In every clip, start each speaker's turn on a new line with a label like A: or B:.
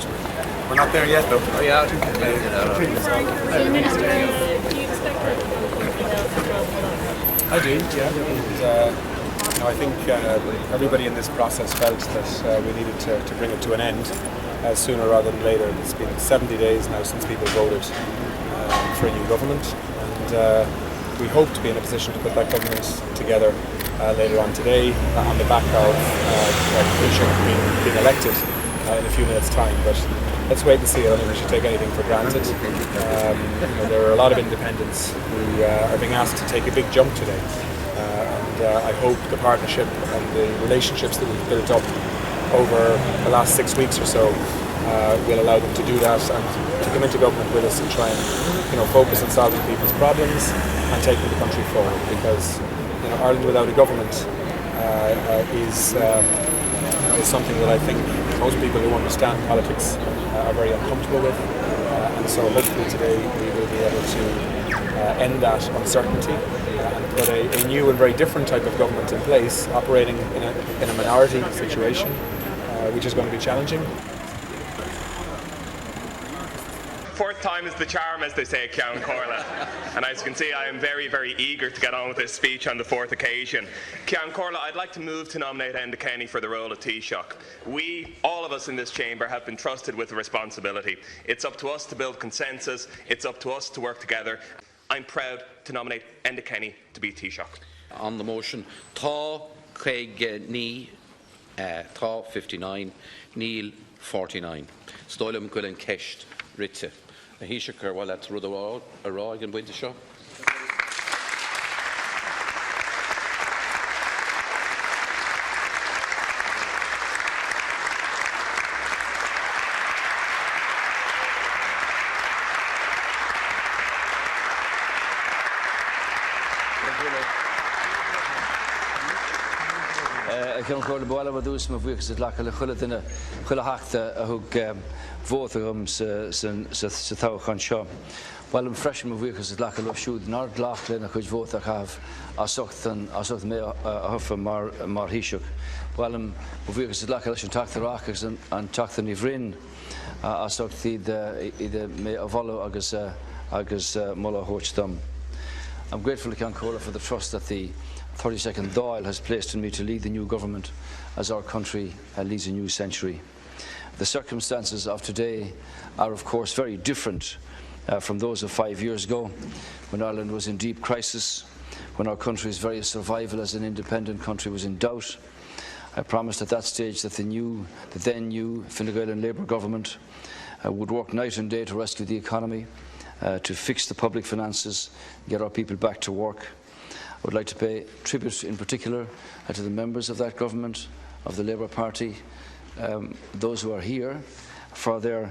A: unfortunately. We're not there yet, though.
B: Oh, yeah.
A: I do, yeah. And, I think everybody in this process felt that we needed to bring it to an end sooner rather than later. It's been 70 days now since people voted for a new government, and we hope to be in a position to put that government together later on today on the back of Taoiseach being elected in a few minutes' time. But let's wait and see. I don't think we should take anything for granted. There are a lot of independents who are being asked to take a big jump today, and I hope the partnership and the relationships that we've built up over the last 6 weeks or so will allow them to do that and to come into government with us and try and focus on solving people's problems and taking the country forward. Because Ireland without a government is something that I think most people who understand politics are very uncomfortable with, and so hopefully today we will be able to end that uncertainty and put a new and very different type of government in place, operating in a minority situation, which is going to be challenging.
C: Fourth time is the charm, as they say at Ceann Comhairle. And as you can see, I am very, very eager to get on with this speech on the fourth occasion. Ceann Comhairle, I'd like to move to nominate Enda Kenny for the role of Taoiseach. We, all of us in this chamber, have been trusted with the responsibility. It's up to us to build consensus. It's up to us to work together. I'm proud to nominate Enda Kenny to be Taoiseach.
B: On the motion, Tá Craig Ní, Tá 59, Neil 49. Stoilm Gwilyn Kesht, Ritze. Taoiseach while that's rud a rag and winter shop.
D: Ceann Comhairle bhla a dús má bhuichas le chuile duine chuile heachta a thug vótagam sa tábhachan seo. Bhil an freisin má bhuichas le le siúd nar ghlach lena chuid vóta chah a socht mé a thufa mar Taoiseach. Bhil an bhuichas le leis an teachtarachas an teachtar ní bhrin a socht iad mé a bhalla agus mulla hóit dom. I'm grateful to Ceann Comhairle for the trust that the 32nd Dáil has placed in me to lead the new government as our country leads a new century. The circumstances of today are of course very different from those of 5 years ago, when Ireland was in deep crisis, when our country's very survival as an independent country was in doubt. I promised at that stage that the then new Fine Gael and Labour government would work night and day to rescue the economy, to fix the public finances, get our people back to work. I would like to pay tribute in particular to the members of that government, of the Labour Party, those who are here, for their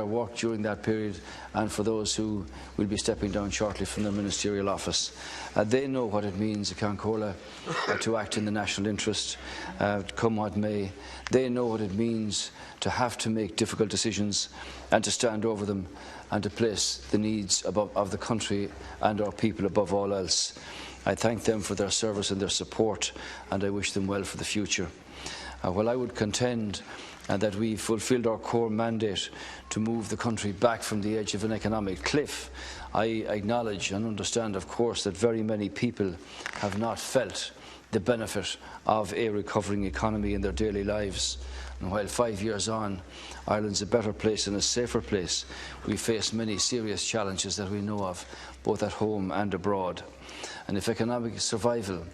D: work during that period, and for those who will be stepping down shortly from their ministerial office. They know what it means, Ceann Comhairle, to act in the national interest, come what may. They know what it means to have to make difficult decisions and to stand over them and to place the needs of the country and our people above all else. I thank them for their service and their support, and I wish them well for the future. While I would contend that we fulfilled our core mandate to move the country back from the edge of an economic cliff, I acknowledge and understand, of course, that very many people have not felt the benefit of a recovering economy in their daily lives. And while 5 years on, Ireland's a better place and a safer place, we face many serious challenges that we know of, both at home and abroad. And if economic survival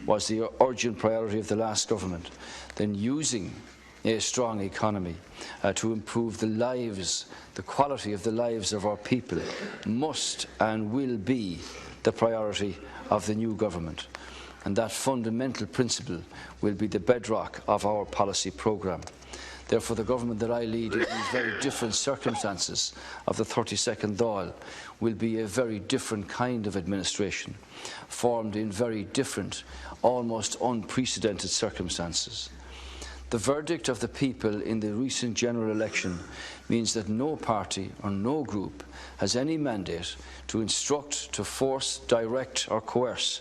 D: was the urgent priority of the last government, then using a strong economy to improve the lives, the quality of the lives of our people must and will be the priority of the new government. And that fundamental principle will be the bedrock of our policy programme. Therefore, the government that I lead in these very different circumstances of the 32nd Dáil will be a very different kind of administration, formed in very different, almost unprecedented circumstances. The verdict of the people in the recent general election means that no party or no group has any mandate to instruct, to force, direct or coerce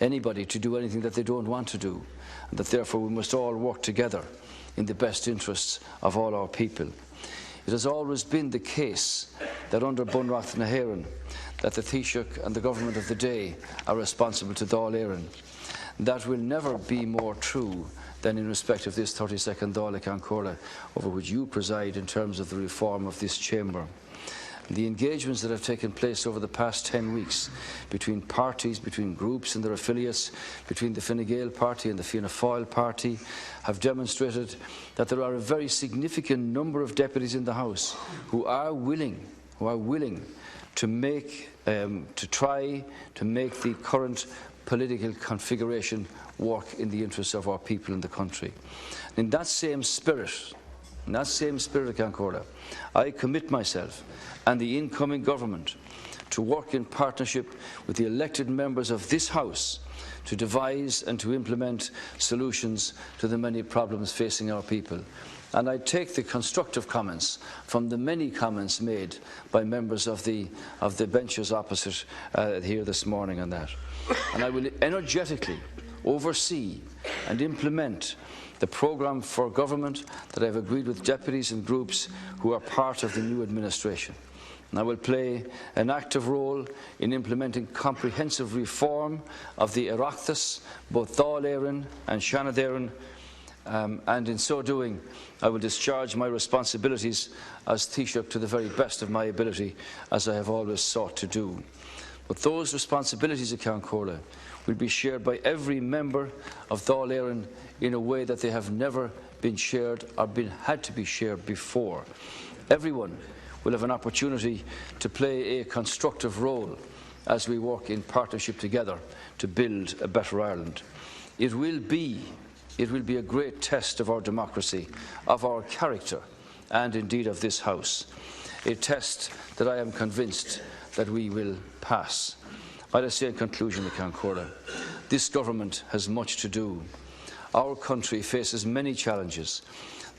D: anybody to do anything that they don't want to do, and that therefore we must all work together in the best interests of all our people. It has always been the case that under Bunrath na hÉireann, that the Taoiseach and the government of the day are responsible to Dáil Éireann. That will never be more true than in respect of this 32nd Dáil Ceann over which you preside in terms of the reform of this chamber. The engagements that have taken place over the past 10 weeks between parties, between groups and their affiliates, between the Fine Gael party and the Fianna Fáil party have demonstrated that there are a very significant number of deputies in the House who are willing to try to make the current political configuration work in the interests of our people in the country. In that same spirit of Ceann, I commit myself and the incoming government to work in partnership with the elected members of this House to devise and to implement solutions to the many problems facing our people. And I take the constructive comments from the many comments made by members of the benches opposite here this morning on that. And I will energetically oversee and implement the programme for government that I have agreed with deputies and groups who are part of the new administration. And I will play an active role in implementing comprehensive reform of the Oireachtas, both Dáil Éireann and Seanad Éireann, and in so doing I will discharge my responsibilities as Taoiseach to the very best of my ability, as I have always sought to do. But those responsibilities at Ceann will be shared by every member of Dáil Éireann in a way that they have never been shared or had to be shared before. Everyone will have an opportunity to play a constructive role as we work in partnership together to build a better Ireland. It will be a great test of our democracy, of our character, and indeed of this House. A test that I am convinced that we will pass. Might I say in conclusion, Ceann, this government has much to do. Our country faces many challenges.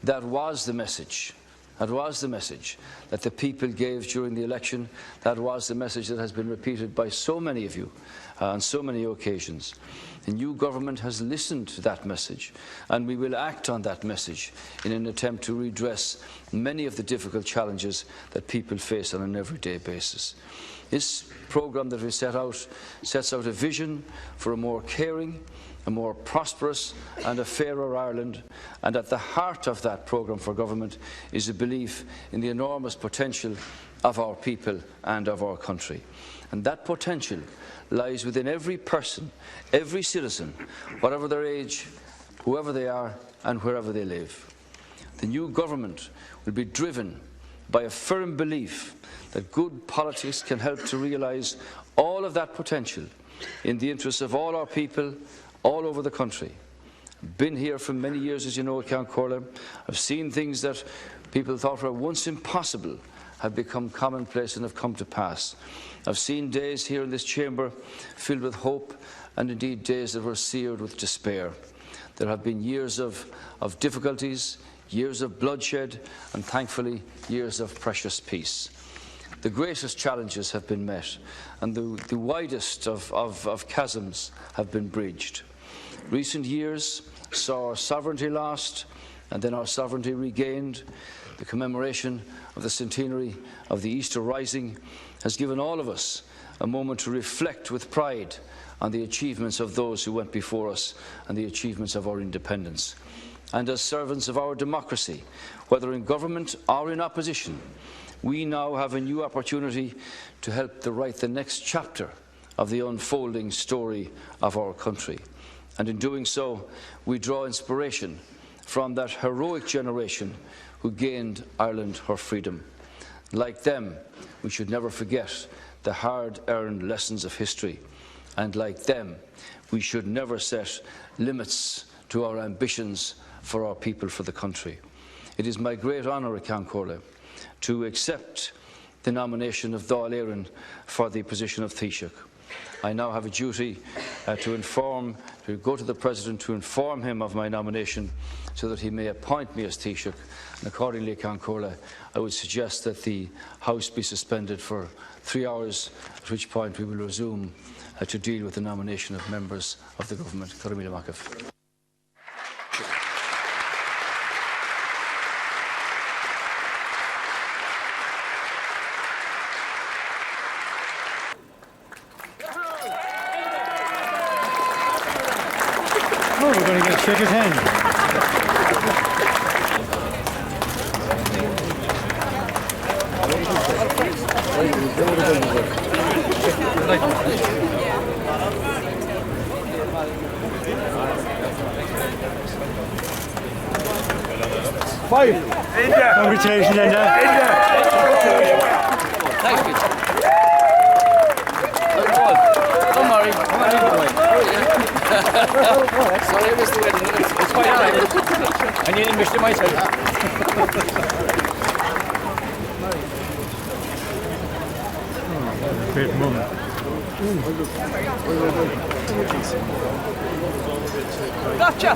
D: That was the message. That was the message that the people gave during the election. That was the message that has been repeated by so many of you on so many occasions. The new government has listened to that message, and we will act on that message in an attempt to redress many of the difficult challenges that people face on an everyday basis. This programme that we sets out a vision for a more caring, a more prosperous and a fairer Ireland, and at the heart of that programme for government is a belief in the enormous potential of our people and of our country. And that potential lies within every person, every citizen, whatever their age, whoever they are and wherever they live. The new government will be driven by a firm belief that good politics can help to realise all of that potential in the interests of all our people all over the country. I've been here for many years, as you know, at Ceann. I've seen things that people thought were once impossible have become commonplace and have come to pass. I've seen days here in this chamber filled with hope, and indeed days that were seared with despair. There have been years of difficulties, years of bloodshed, and thankfully years of precious peace. The greatest challenges have been met, and the widest of chasms have been bridged. Recent years saw our sovereignty lost and then our sovereignty regained. The commemoration of the centenary of the Easter Rising has given all of us a moment to reflect with pride on the achievements of those who went before us and the achievements of our independence. And as servants of our democracy, whether in government or in opposition, we now have a new opportunity to help to write the next chapter of the unfolding story of our country. And in doing so, we draw inspiration from that heroic generation who gained Ireland her freedom. Like them, we should never forget the hard-earned lessons of history. And like them, we should never set limits to our ambitions for our people, for the country. It is my great honour, Ceann, to accept the nomination of Dáil Éireann for the position of Taoiseach. I now have a duty to go to the President to inform him of my nomination so that he may appoint me as Taoiseach. And accordingly, Ceann, I would suggest that the House be suspended for 3 hours, at which point we will resume to deal with the nomination of members of the government.
E: Shake his hand.
F: Five.
E: Congratulations, Enda.
D: Thanks, Pete. Don't worry. Sorry, I missed the wedding. It's quite all right. I nearly missed it myself.
E: Great moment.
G: Gotcha!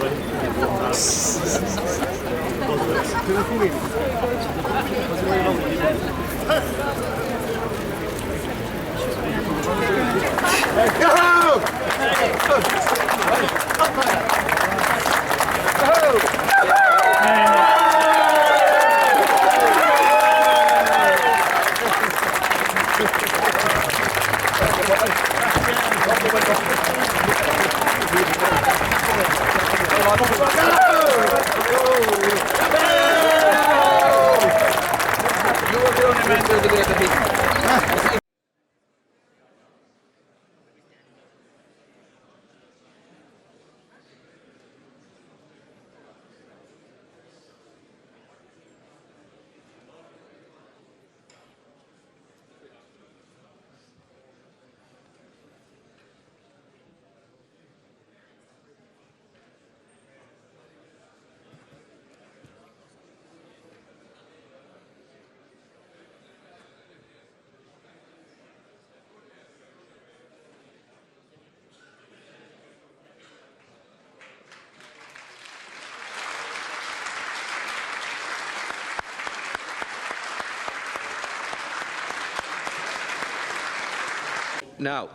B: Now,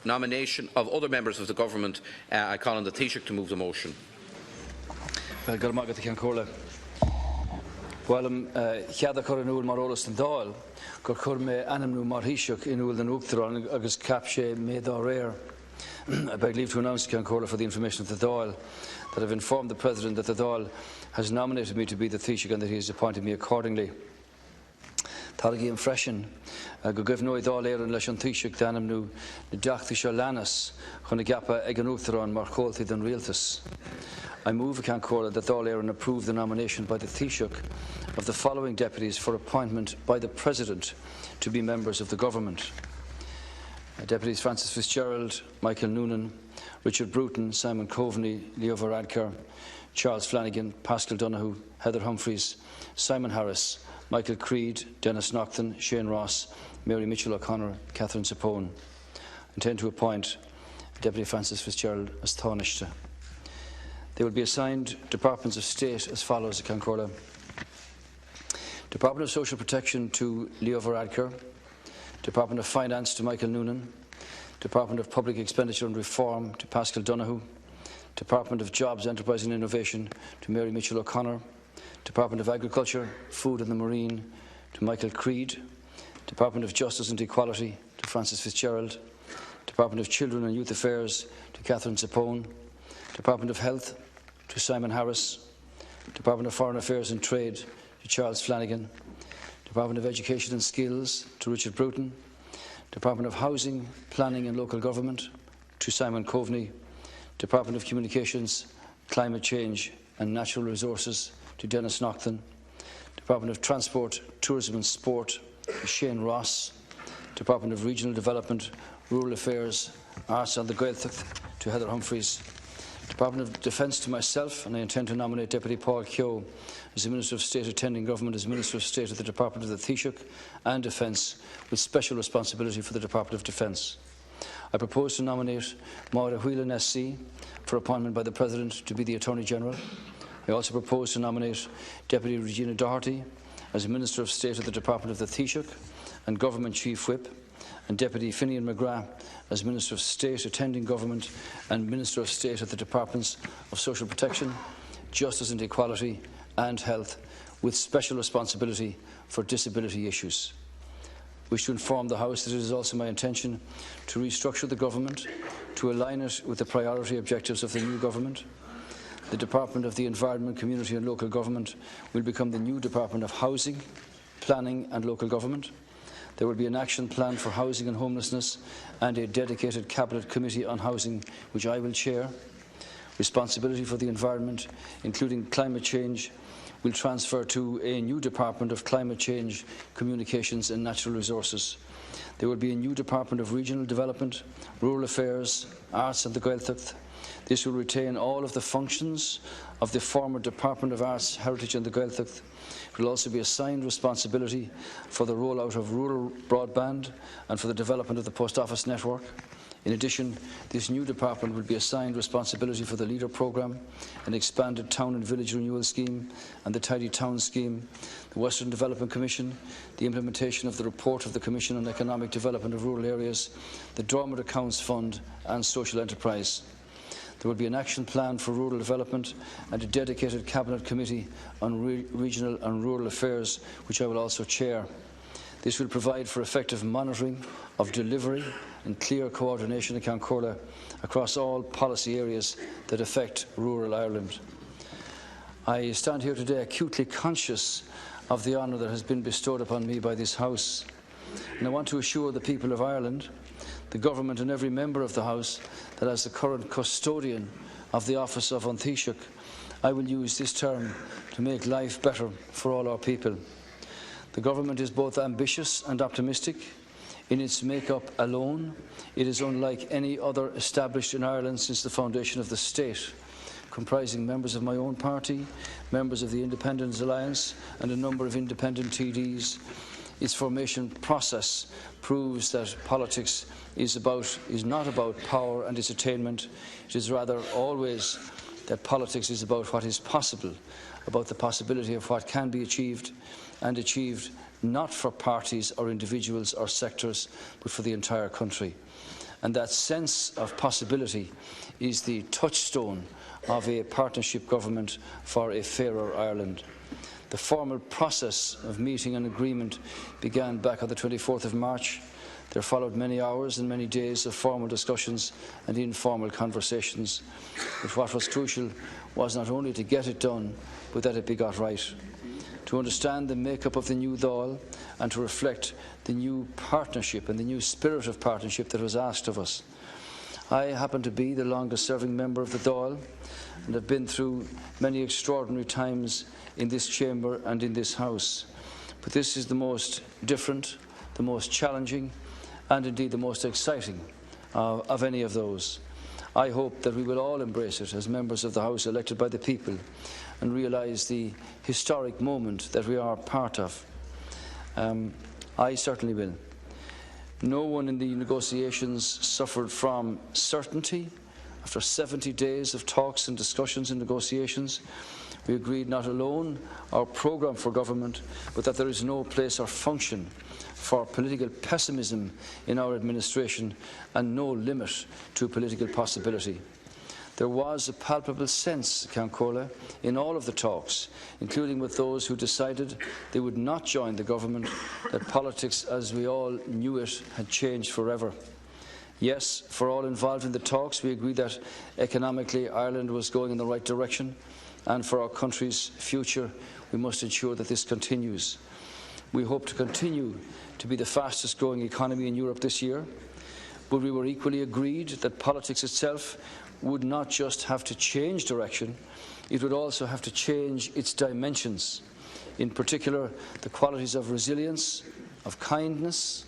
B: nomination of other members of the government. I call on the Taoiseach to move the motion.
D: Well, good morning to Cancórla. Well, cheada chur anúil mar ólas an Dail, gur chur me anamnú mar Taoiseach inúil den Uachtarán agus cap sé mé dá réir. I beg leave to announce to Cancórla for the information of the Dail that I've informed the President that the Dail has nominated me to be the Taoiseach and that he has appointed me accordingly. Targi and freshen, go give no Dail éireann leis an Taoiseach d'anamnú na deachtaí seo leanas chun na gapa ag an Uachtarán mar chomhaltaí den rialtas. I move a Cancórla that Dail éireann approve the nomination by the Taoiseach of the following deputies for appointment by the President to be members of the Government. Deputies Francis Fitzgerald, Michael Noonan, Richard Bruton, Simon Coveney, Leo Varadkar, Charles Flanagan, Pascal Donoghue, Heather Humphreys, Simon Harris, Michael Creed, Dennis Naughton, Shane Ross, Mary Mitchell O'Connor, Catherine Sapone. I intend to appoint Deputy Francis Fitzgerald as Taoiseach. They will be assigned Departments of State as follows at Cancórla. Department of Social Protection to Leo Varadkar, Department of Finance to Michael Noonan, Department of Public Expenditure and Reform to Pascal Donoghue, Department of Jobs, Enterprise and Innovation to Mary Mitchell O'Connor, Department of Agriculture, Food and the Marine to Michael Creed, Department of Justice and Equality to Francis Fitzgerald, Department of Children and Youth Affairs to Catherine Sapone, Department of Health to Simon Harris, Department of Foreign Affairs and Trade to Charles Flanagan, Department of Education and Skills to Richard Bruton, Department of Housing, Planning and Local Government to Simon Coveney, Department of Communications, Climate Change and Natural Resources to Dennis Naughton, Department of Transport, Tourism and Sport to Shane Ross, Department of Regional Development, Rural Affairs, Arts and the Gaeltacht to Heather Humphreys, Department of Defence to myself, and I intend to nominate Deputy Paul Keogh as the Minister of State attending government as Minister of State at the Department of the Taoiseach and Defence with special responsibility for the Department of Defence. I propose to nominate Maura Whelan SC for appointment by the President to be the Attorney General. I also propose to nominate Deputy Regina Doherty as Minister of State at the Department of the Taoiseach and Government Chief Whip, and Deputy Finian McGrath as Minister of State attending government and Minister of State at the Departments of Social Protection, Justice and Equality and Health, with special responsibility for disability issues. I wish to inform the House that it is also my intention to restructure the government to align it with the priority objectives of the new government. The Department of the Environment, Community and Local Government will become the new Department of Housing, Planning and Local Government. There will be an action plan for housing and homelessness and a dedicated Cabinet Committee on Housing, which I will chair. Responsibility for the environment, including climate change, will transfer to a new Department of Climate Change, Communications and Natural Resources. There will be a new Department of Regional Development, Rural Affairs, Arts and the Gaeltacht. This will retain all of the functions of the former Department of Arts, Heritage and the Gaeltacht. It will also be assigned responsibility for the rollout of rural broadband and for the development of the post office network. In addition, this new department will be assigned responsibility for the LEADER programme, an expanded town and village renewal scheme and the Tidy Town scheme, the Western Development Commission, the implementation of the report of the Commission on Economic Development of Rural Areas, the Dormant Accounts Fund and social enterprise. There will be an action plan for rural development and a dedicated Cabinet Committee on Regional and Rural Affairs, which I will also chair. This will provide for effective monitoring of delivery and clear coordination in Ceann Comhairle across all policy areas that affect rural Ireland. I stand here today acutely conscious of the honour that has been bestowed upon me by this House, and I want to assure the people of Ireland, the Government and every member of the House that as the current custodian of the office of An Taoiseach, I will use this term to make life better for all our people. The Government is both ambitious and optimistic. In its make-up alone, it is unlike any other established in Ireland since the foundation of the state, comprising members of my own party, members of the Independence Alliance and a number of independent TDs. Its formation process proves that politics is not about power and its attainment. It is rather always that politics is about what is possible, about the possibility of what can be achieved, and achieved not for parties or individuals or sectors, but for the entire country. And that sense of possibility is the touchstone of a partnership government for a fairer Ireland. The formal process of meeting an agreement began back on the 24th of March. There followed many hours and many days of formal discussions and informal conversations. But what was crucial was not only to get it done, but that it be got right. To understand the make-up of the new Dáil and to reflect the new partnership and the new spirit of partnership that was asked of us. I happen to be the longest-serving member of the Dáil and have been through many extraordinary times in this chamber and in this House. But this is the most different, the most challenging and indeed the most exciting of any of those. I hope that we will all embrace it as members of the House elected by the people and realise the historic moment that we are part of. I certainly will. No one in the negotiations suffered from certainty. After 70 days of talks and discussions and negotiations, we agreed not alone our programme for government, but that there is no place or function for political pessimism in our administration and no limit to political possibility. There was a palpable sense, Ceann Comhairle, in all of the talks, including with those who decided they would not join the government, that politics as we all knew it had changed forever. Yes, for all involved in the talks, we agreed that economically Ireland was going in the right direction, and for our country's future, we must ensure that this continues. We hope to continue to be the fastest growing economy in Europe this year, but we were equally agreed that politics itself would not just have to change direction, it would also have to change its dimensions, in particular the qualities of resilience, of kindness,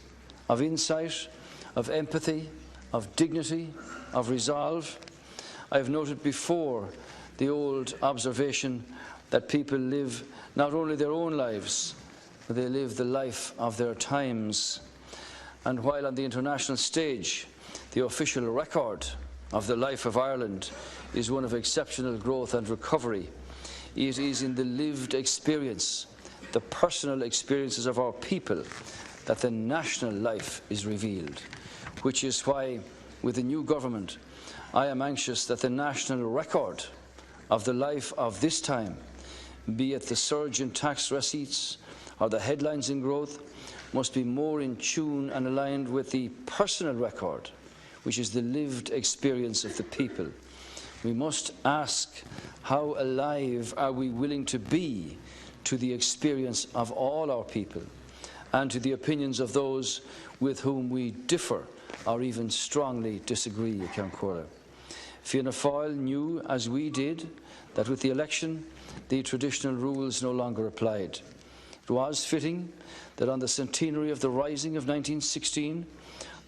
D: of insight, of empathy, of dignity, of resolve. I have noted before the old observation that people live not only their own lives, but they live the life of their times. And while on the international stage, the official record of the life of Ireland is one of exceptional growth and recovery, it is in the lived experience, the personal experiences of our people, that the national life is revealed, which is why, with the new government, I am anxious that the national record of the life of this time, be it the surge in tax receipts or the headlines in growth, must be more in tune and aligned with the personal record, which is the lived experience of the people, We must ask, how alive are we willing to be to the experience of all our people and to the opinions of those with whom we differ or even strongly disagree, Ceann. Fianna Fáil knew, as we did, that with the election the traditional rules no longer applied. It was fitting that on the centenary of the Rising of 1916,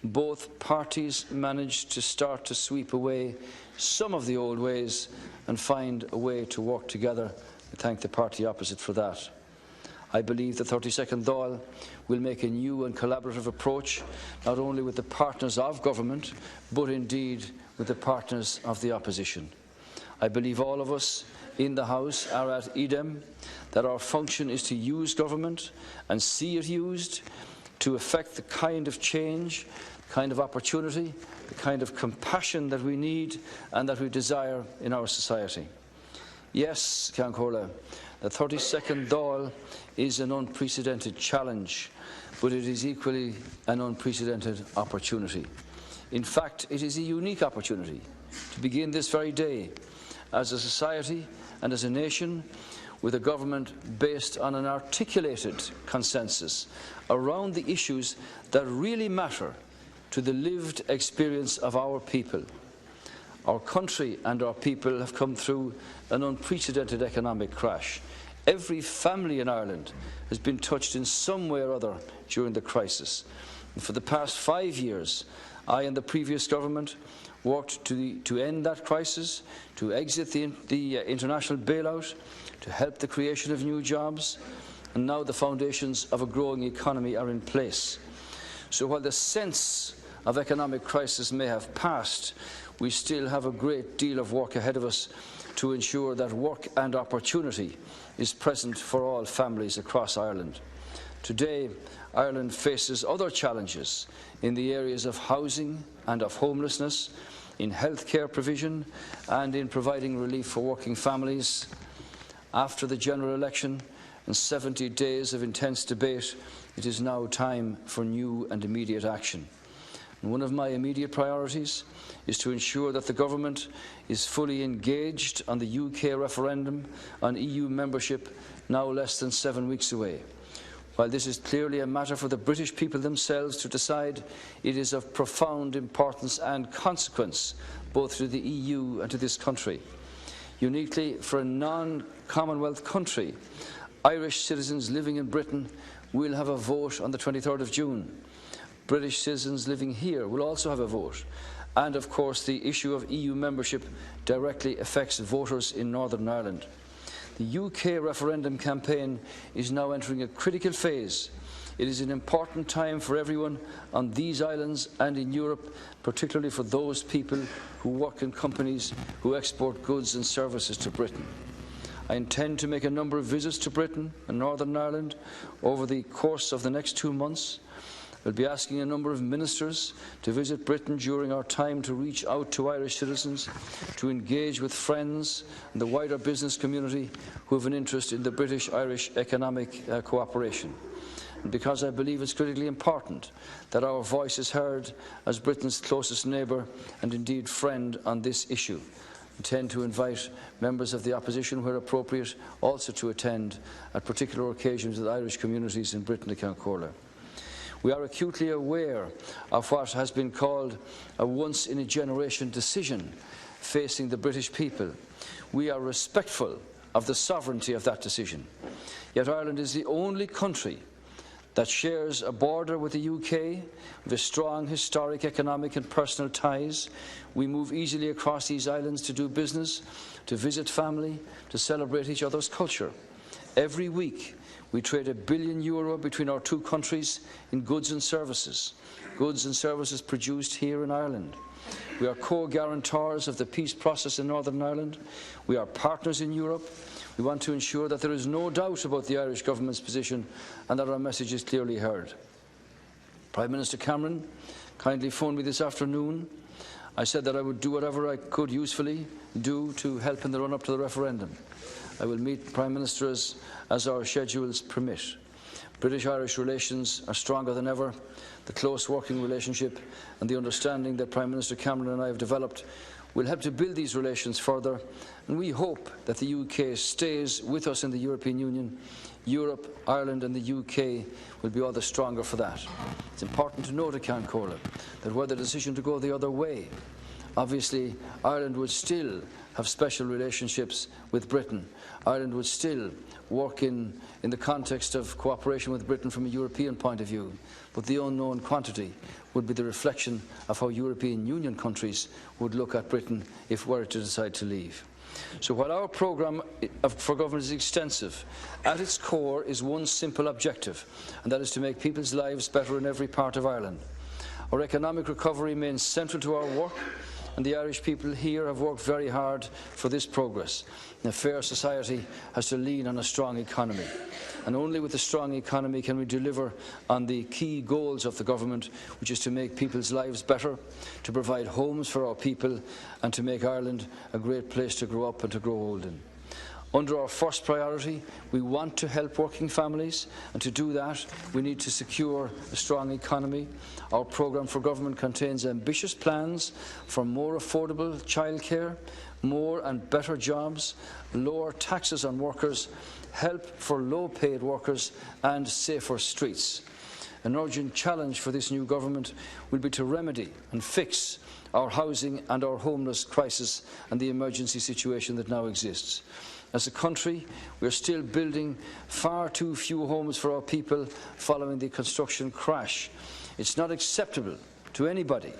D: both parties managed to start to sweep away some of the old ways and find a way to work together. I thank the party opposite for that. I believe the 32nd Dáil will make a new and collaborative approach, not only with the partners of government, but indeed with the partners of the opposition. I believe all of us in the House are at idem that our function is to use government and see it used to effect the kind of change, the kind of opportunity, the kind of compassion that we need and that we desire in our society. Yes, Ceann, the 32nd Dáil is an unprecedented challenge, but it is equally an unprecedented opportunity. In fact, it is a unique opportunity to begin this very day as a society and as a nation with a government based on an articulated consensus around the issues that really matter to the lived experience of our people. Our country and our people have come through an unprecedented economic crash. Every family in Ireland has been touched in some way or other during the crisis. And for the past 5 years, I and the previous government worked to end that crisis, to exit the international bailout, to help the creation of new jobs, and now the foundations of a growing economy are in place. So while the sense of economic crisis may have passed, we still have a great deal of work ahead of us to ensure that work and opportunity is present for all families across Ireland. Today, Ireland faces other challenges in the areas of housing and of homelessness, in healthcare provision and in providing relief for working families. After the general election and 70 days of intense debate, it is now time for new and immediate action. And one of my immediate priorities is to ensure that the government is fully engaged on the UK referendum on EU membership, now less than 7 weeks away. While this is clearly a matter for the British people themselves to decide, it is of profound importance and consequence both to the EU and to this country. Uniquely for a non-Commonwealth country, Irish citizens living in Britain will have a vote on the 23rd of June. British citizens living here will also have a vote. And of course, the issue of EU membership directly affects voters in Northern Ireland. The UK referendum campaign is now entering a critical phase. It is an important time for everyone on these islands and in Europe, particularly for those people who work in companies who export goods and services to Britain. I intend to make a number of visits to Britain and Northern Ireland over the course of the next 2 months. We'll be asking a number of ministers to visit Britain during our time to reach out to Irish citizens, to engage with friends and the wider business community who have an interest in the British-Irish economic cooperation. And because I believe it's critically important that our voice is heard as Britain's closest neighbour and indeed friend on this issue. I intend to invite members of the opposition, where appropriate, also to attend at particular occasions with Irish communities in Britain and Ceann. We are acutely aware of what has been called a once-in-a-generation decision facing the British people. We are respectful of the sovereignty of that decision. Yet Ireland is the only country that shares a border with the UK, with strong historic, economic and personal ties. We move easily across these islands to do business, to visit family, to celebrate each other's culture. Every week, we trade €1 billion between our two countries in goods and services produced here in Ireland. We are co-guarantors of the peace process in Northern Ireland. We are partners in Europe. We want to ensure that there is no doubt about the Irish government's position and that our message is clearly heard. Prime Minister Cameron kindly phoned me this afternoon. I said that I would do whatever I could usefully do to help in the run-up to the referendum. I will meet the Prime Minister as our schedules permit. British-Irish relations are stronger than ever. The close working relationship and the understanding that Prime Minister Cameron and I have developed will help to build these relations further, and we hope that the UK stays with us in the European Union. Europe, Ireland and the UK will be all the stronger for that. It's important to note, Ceann Comhairle, that were the decision to go the other way, obviously Ireland would still have special relationships with Britain. Ireland would still work in the context of cooperation with Britain from a European point of view, but the unknown quantity would be the reflection of how European Union countries would look at Britain if we were to decide to leave. So while our programme for government is extensive, at its core is one simple objective, and that is to make people's lives better in every part of Ireland. Our economic recovery remains central to our work, and the Irish people here have worked very hard for this progress. A fair society has to lean on a strong economy, and only with a strong economy can we deliver on the key goals of the government, which is to make people's lives better, to provide homes for our people, and to make Ireland a great place to grow up and to grow old in. Under our first priority, we want to help working families, and to do that we need to secure a strong economy. Our programme for government contains ambitious plans for more affordable childcare, more and better jobs, lower taxes on workers, help for low-paid workers and safer streets. An urgent challenge for this new government will be to remedy and fix our housing and our homeless crisis and the emergency situation that now exists. As a country, we are still building far too few homes for our people following the construction crash. It's not acceptable to anybody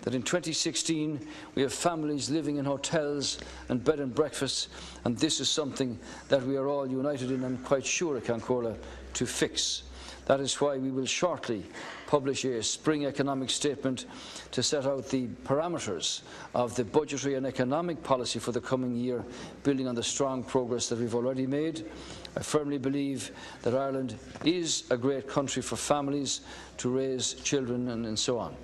D: that in 2016 we have families living in hotels and bed and breakfasts, and this is something that we are all united in, I'm quite sure, Ceann Comhairle, to fix. That is why we will shortly publish a spring economic statement to set out the parameters of the budgetary and economic policy for the coming year, building on the strong progress that we've already made. I firmly believe that Ireland is a great country for families to raise children and so on.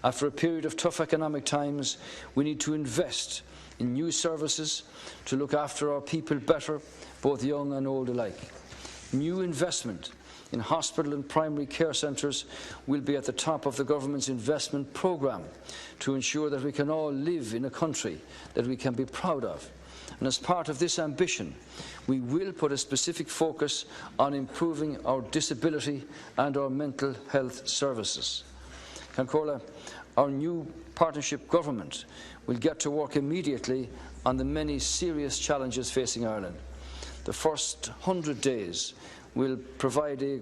D: After a period of tough economic times, we need to invest in new services to look after our people better, both young and old alike. New investment in hospital and primary care centres will be at the top of the government's investment programme to ensure that we can all live in a country that we can be proud of. And as part of this ambition, we will put a specific focus on improving our disability and our mental health services. Ceann Comhairle, our new partnership government will get to work immediately on the many serious challenges facing Ireland. The first 100 days will provide a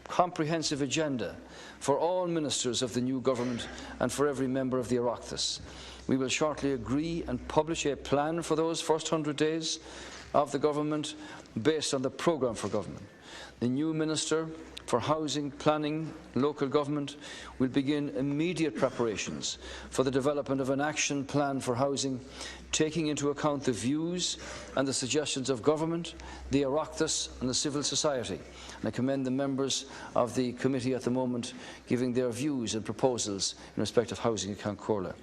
D: comprehensive agenda for all ministers of the new government and for every member of the Oireachtas. We will shortly agree and publish a plan for those first 100 days of the government based on the programme for government. The new Minister for Housing, Planning, Local Government will begin immediate preparations for the development of an action plan for housing, taking into account the views and the suggestions of government, the Oireachtas and the civil society. And I commend the members of the committee at the moment giving their views and proposals in respect of housing in Ceann Comhairle.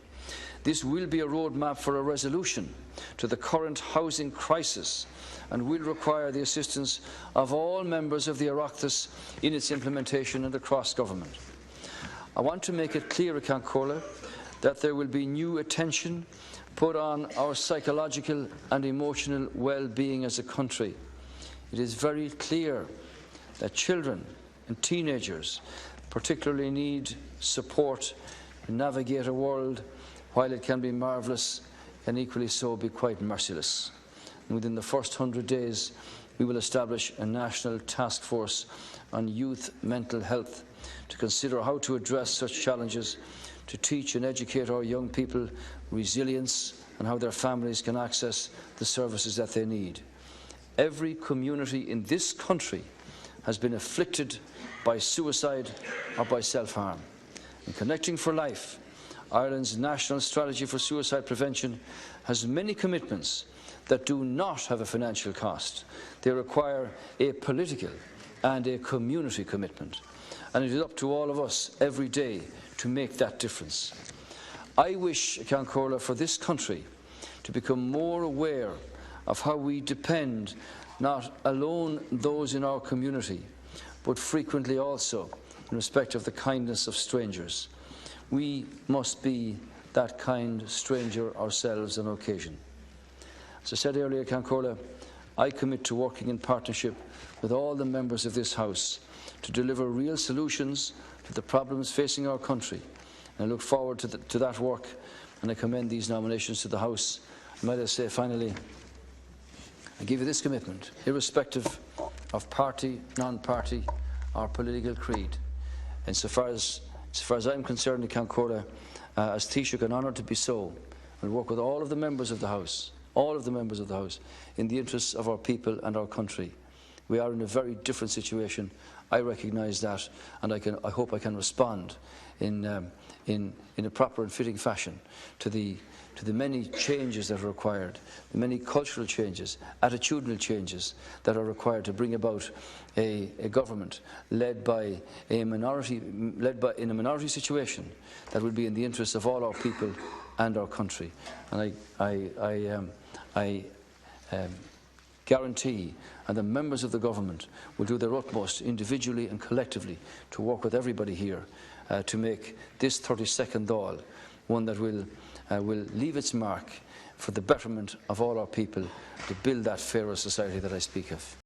D: This will be a roadmap for a resolution to the current housing crisis and will require the assistance of all members of the Oireachtas in its implementation and across government. I want to make it clear, Ceann Comhairle, that there will be new attention put on our psychological and emotional well-being as a country. It is very clear that children and teenagers particularly need support to navigate a world, while it can be marvellous, can equally so be quite merciless. And within the first 100 days, we will establish a national task force on youth mental health to consider how to address such challenges, to teach and educate our young people resilience and how their families can access the services that they need. Every community in this country has been afflicted by suicide or by self-harm. In Connecting for Life, Ireland's national strategy for suicide prevention has many commitments that do not have a financial cost. They require a political and a community commitment. And it is up to all of us every day to make that difference. I wish, Ceann Comhairle, for this country to become more aware of how we depend not alone those in our community, but frequently also in respect of the kindness of strangers. We must be that kind stranger ourselves on occasion. As I said earlier, Ceann I commit to working in partnership with all the members of this House to deliver real solutions to the problems facing our country. And I look forward to that work, and I commend these nominations to the House. Might I say finally, I give you this commitment, irrespective of party, non-party or political creed. And so far as I'm concerned, Ceann as Taoiseach, an honour to be so. I'll work with all of the members of the House, in the interests of our people and our country. We are in a very different situation. I recognise that, and I hope I can respond in a proper and fitting fashion to the many changes that are required, the many cultural changes, attitudinal changes that are required to bring about a government led by a minority, in a minority situation that will be in the interests of all our people and our country. And I guarantee, and the members of the government will do their utmost individually and collectively to work with everybody here to make this 32nd Dáil one that will leave its mark for the betterment of all our people, to build that fairer society that I speak of.